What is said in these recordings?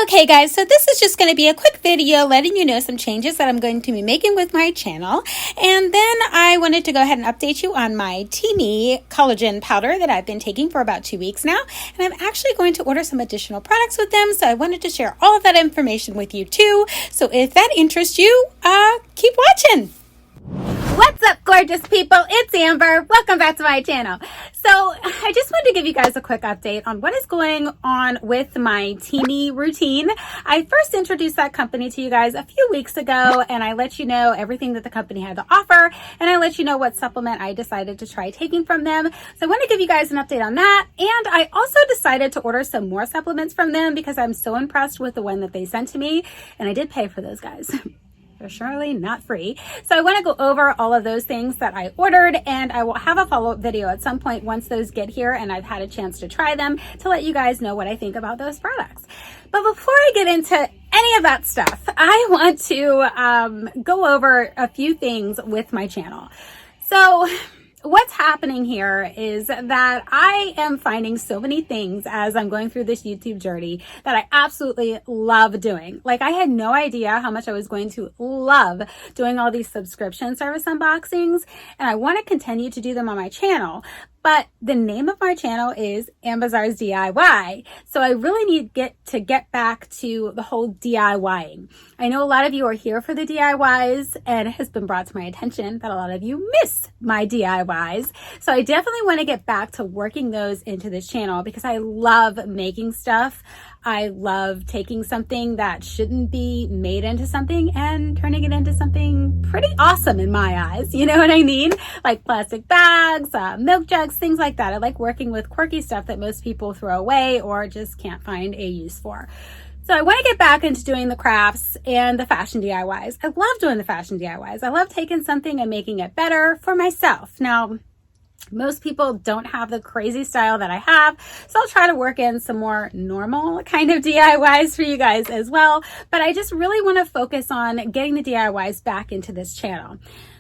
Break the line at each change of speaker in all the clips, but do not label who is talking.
Okay guys, so this is just going to be a quick video letting you know some changes that I'm going to be making with my channel. And then I wanted to go ahead and update you on my Teami Collagen Powder that I've been taking for about 2 weeks now. And I'm actually going to order some additional products with them. So I wanted to share all of that information with you too. So if that interests you, keep watching. What's up, gorgeous people? It's Amber. Welcome back to my channel. So I just wanted to give you guys a quick update on what is going on with my Teami routine. I first introduced that company to you guys a few weeks ago, and I let you know everything that the company had to offer, and I let you know what supplement I decided to try taking from them. So I want to give you guys an update on that, and I also decided to order some more supplements from them because I'm so impressed with the one that they sent to me, and I did pay for those, guys. They're surely not free. So I want to go over all of those things that I ordered, and I will have a follow-up video at some point once those get here and I've had a chance to try them to let you guys know what I think about those products. But before I get into any of that stuff, I want to go over a few things with my channel. So what's happening here is that I am finding so many things as I'm going through this YouTube journey that I absolutely love doing. Like, I had no idea how much I was going to love doing all these subscription service unboxings, and I want to continue to do them on my channel. But the name of my channel is Ambazar's DIY. So I really need to get back to the whole DIYing. I know a lot of you are here for the DIYs, and it has been brought to my attention that a lot of you miss my DIYs. So I definitely want to get back to working those into this channel because I love making stuff. I love taking something that shouldn't be made into something and turning it into something pretty awesome in my eyes. You know what I mean? Like plastic bags, milk jugs, things like that. I like working with quirky stuff that most people throw away or just can't find a use for. So I want to get back into doing the crafts and the fashion DIYs. I love doing the fashion DIYs. I love taking something and making it better for myself. Now, most people don't have the crazy style that I have, so I'll try to work in some more normal kind of DIYs for you guys as well. But I just really want to focus on getting the DIYs back into this channel.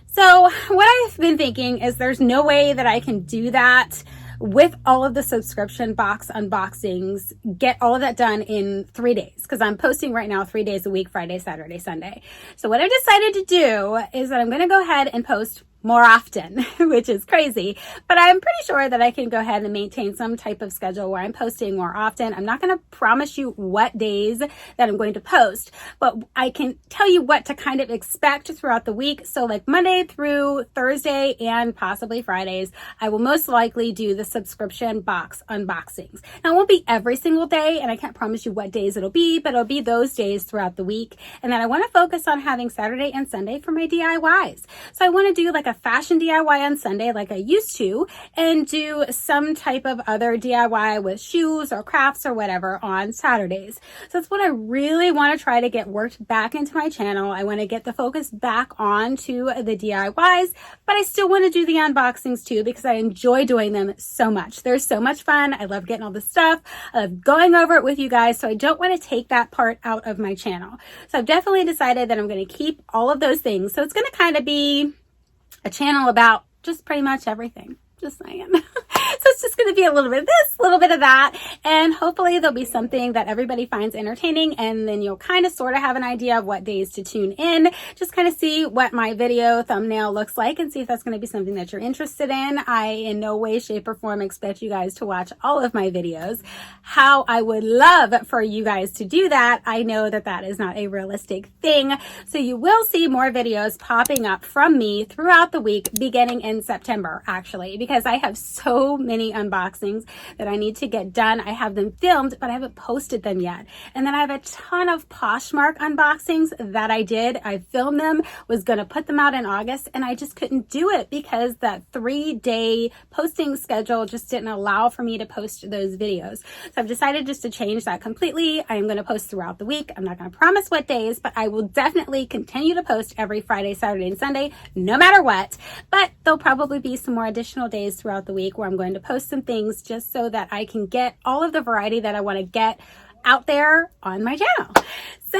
So what I've been thinking is there's no way that I can do that with all of the subscription box unboxings, get all of that done in 3 days, because I'm posting right now 3 days a week, Friday, Saturday, Sunday. So what I decided to do is that I'm going to go ahead and post more often, which is crazy, but I'm pretty sure that I can go ahead and maintain some type of schedule where I'm posting more often. I'm not going to promise you what days that I'm going to post, but I can tell you what to kind of expect throughout the week. So like Monday through Thursday and possibly Fridays, I will most likely do the subscription box unboxings. Now, it won't be every single day, and I can't promise you what days it'll be, but it'll be those days throughout the week. And then I want to focus on having Saturday and Sunday for my DIYs. So I want to do like a fashion DIY on Sunday like I used to, and do some type of other DIY with shoes or crafts or whatever on Saturdays. So that's what I really want to try to get worked back into my channel. I want to get the focus back onto the DIYs, but I still want to do the unboxings too because I enjoy doing them so much. They're so much fun. I love getting all the stuff. I love going over it with you guys, so I don't want to take that part out of my channel. So I've definitely decided that I'm going to keep all of those things. So it's going to kind of be a channel about just pretty much everything. Just saying. So it's just going to be a little bit of this, a little bit of that, and hopefully there'll be something that everybody finds entertaining, and then you'll kind of sort of have an idea of what days to tune in. Just kind of see what my video thumbnail looks like and see if that's going to be something that you're interested in. I in no way, shape, or form expect you guys to watch all of my videos. How I would love for you guys to do that, I know that that is not a realistic thing. So you will see more videos popping up from me throughout the week beginning in September, actually, because I have so many unboxings that I need to get done. I have them filmed, but I haven't posted them yet. And then I have a ton of Poshmark unboxings that I did. I filmed them, was going to put them out in August, and I just couldn't do it because that 3-day posting schedule just didn't allow for me to post those videos. So I've decided just to change that completely. I am going to post throughout the week. I'm not going to promise what days, but I will definitely continue to post every Friday, Saturday, and Sunday, no matter what. But there'll probably be some more additional days throughout the week where I'm going to post some things just so that I can get all of the variety that I want to get out there on my channel. So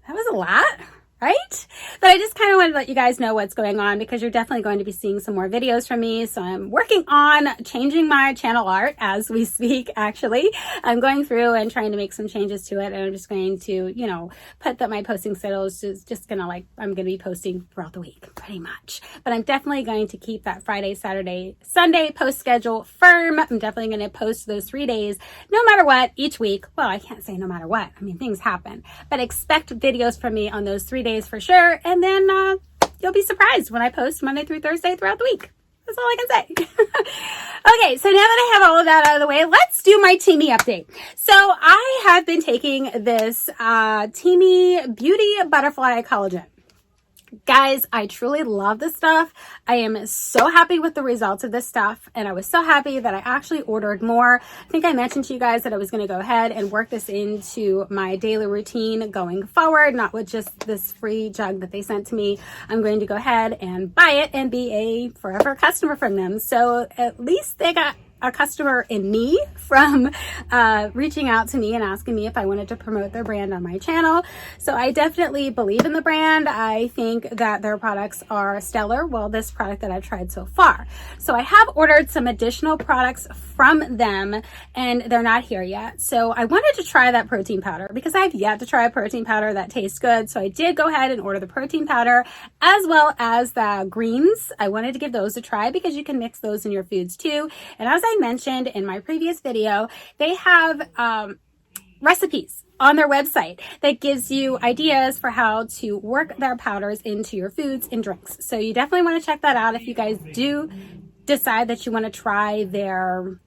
that was a lot. right? But I just kind of wanted to let you guys know what's going on because you're definitely going to be seeing some more videos from me. So I'm working on changing my channel art as we speak, actually. I'm going through and trying to make some changes to it. And I'm just going to, you know, put that my posting schedule is just gonna I'm gonna be posting throughout the week pretty much. But I'm definitely going to keep that Friday, Saturday, Sunday post schedule firm. I'm definitely going to post those 3 days no matter what each week. Well, I can't say no matter what. I mean, things happen. But expect videos from me on those 3 days for sure. And then you'll be surprised when I post Monday through Thursday throughout the week. That's all I can say. Okay, so now that I have all of that out of the way, let's do my Teami update. So I have been taking this Teami Beauty Butterfly Collagen. Guys, I truly love this stuff. I am so happy with the results of this stuff, and I was so happy that I actually ordered more. I think I mentioned to you guys that I was going to go ahead and work this into my daily routine going forward, not with just this free jug that they sent to me. I'm going to go ahead and buy it and be a forever customer from them. So at least they got a customer in me from reaching out to me and asking me if I wanted to promote their brand on my channel. So I definitely believe in the brand. I think that their products are stellar. Well, this product that I've tried so far. So I have ordered some additional products from them and they're not here yet. So I wanted to try that protein powder because I've yet to try a protein powder that tastes good. So I did go ahead and order the protein powder as well as the greens. I wanted to give those a try because you can mix those in your foods too. And as I mentioned in my previous video, they have recipes on their website that gives you ideas for how to work their powders into your foods and drinks. So you definitely want to check that out if you guys do decide that you want to try their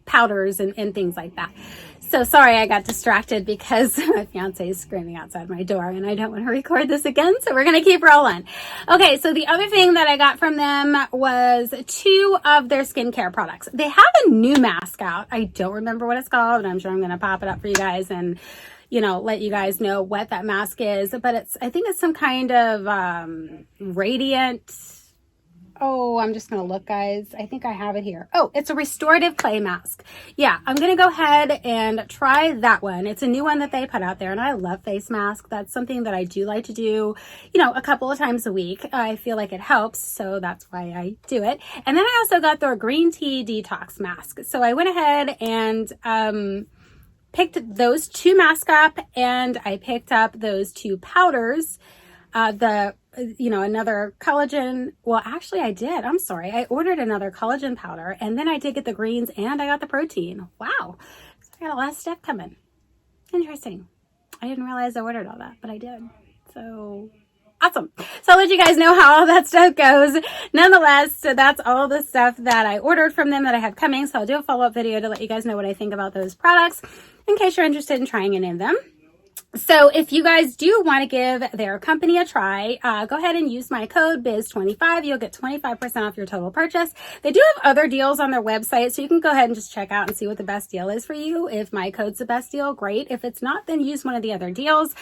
powders and things like that. So sorry I got distracted because my fiance is screaming outside my door and I don't want to record this again. So we're going to keep rolling. Okay, so the other thing that I got from them was 2 of their skincare products. They have a new mask out. I don't remember what it's called, and I'm sure I'm going to pop it up for you guys and, you know, let you guys know what that mask is. But I think it's some kind of radiant. Oh, I'm just going to look, guys. I think I have it here. Oh, it's a restorative clay mask. Yeah, I'm going to go ahead and try that one. It's a new one that they put out there, and I love face masks. That's something that I do like to do, you know, a couple of times a week. I feel like it helps, so that's why I do it. And then I also got their green tea detox mask. So I went ahead and picked those 2 masks up, and I picked up those 2 powders. Another collagen. Well, actually I did. I'm sorry. I ordered another collagen powder and then I did get the greens and I got the protein. Wow. So I got a lot of stuff coming. Interesting. I didn't realize I ordered all that, but I did. So awesome. So I'll let you guys know how all that stuff goes. Nonetheless, so that's all the stuff that I ordered from them that I have coming. So I'll do a follow-up video to let you guys know what I think about those products in case you're interested in trying any of them. So if you guys do want to give their company a try, go ahead and use my code BIZ25. You'll get 25% off your total purchase. They do have other deals on their website, so you can go ahead and just check out and see what the best deal is for you. If my code's the best deal, great. If it's not, then use one of the other deals.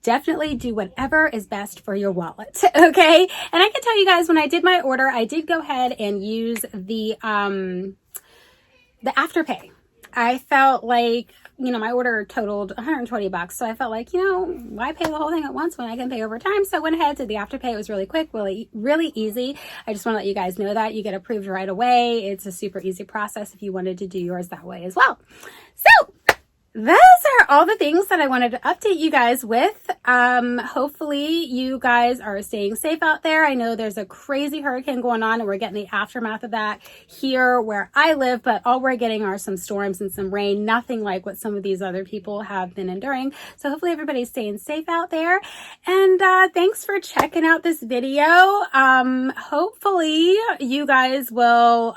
Definitely do whatever is best for your wallet, okay? And I can tell you guys, when I did my order, I did go ahead and use the Afterpay. I felt like, you know, my order totaled $120. So I felt like, you know, why pay the whole thing at once when I can pay over time? So I went ahead to the Afterpay. It was really quick, really easy. I just want to let you guys know that you get approved right away. It's a super easy process if you wanted to do yours that way as well. So those are all the things that I wanted to update you guys with. Hopefully you guys are staying safe out there. I know there's a crazy hurricane going on and we're getting the aftermath of that here where I live, but all we're getting are some storms and some rain, nothing like what some of these other people have been enduring. So hopefully everybody's staying safe out there. And thanks for checking out this video. Hopefully you guys will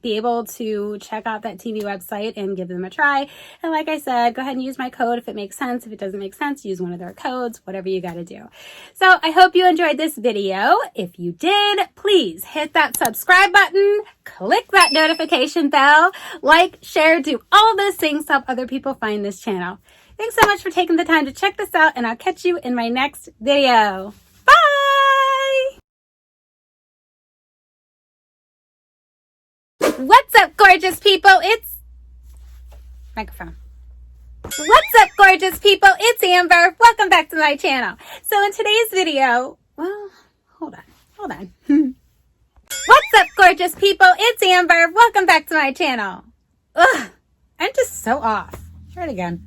be able to check out that Teami website and give them a try. And like I said, go ahead and use my code if it makes sense. If it doesn't make sense, use one of their codes, whatever you got to do. So I hope you enjoyed this video. If you did, please hit that subscribe button, click that notification bell, like, share, do all those things to help other people find this channel. Thanks so much for taking the time to check this out, and I'll catch you in my next video. Bye! What's up, gorgeous people? It's microphone. What's up, gorgeous people? It's Amber. Welcome back to my channel. So in today's video, well, hold on. What's up, gorgeous people? It's Amber. Welcome back to my channel. Ugh, I'm just so off. Try it again.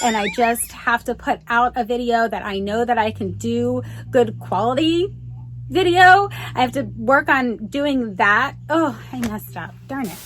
And I just have to put out a video that I know that I can do good quality video. I have to work on doing that. Oh, I messed up. Darn it.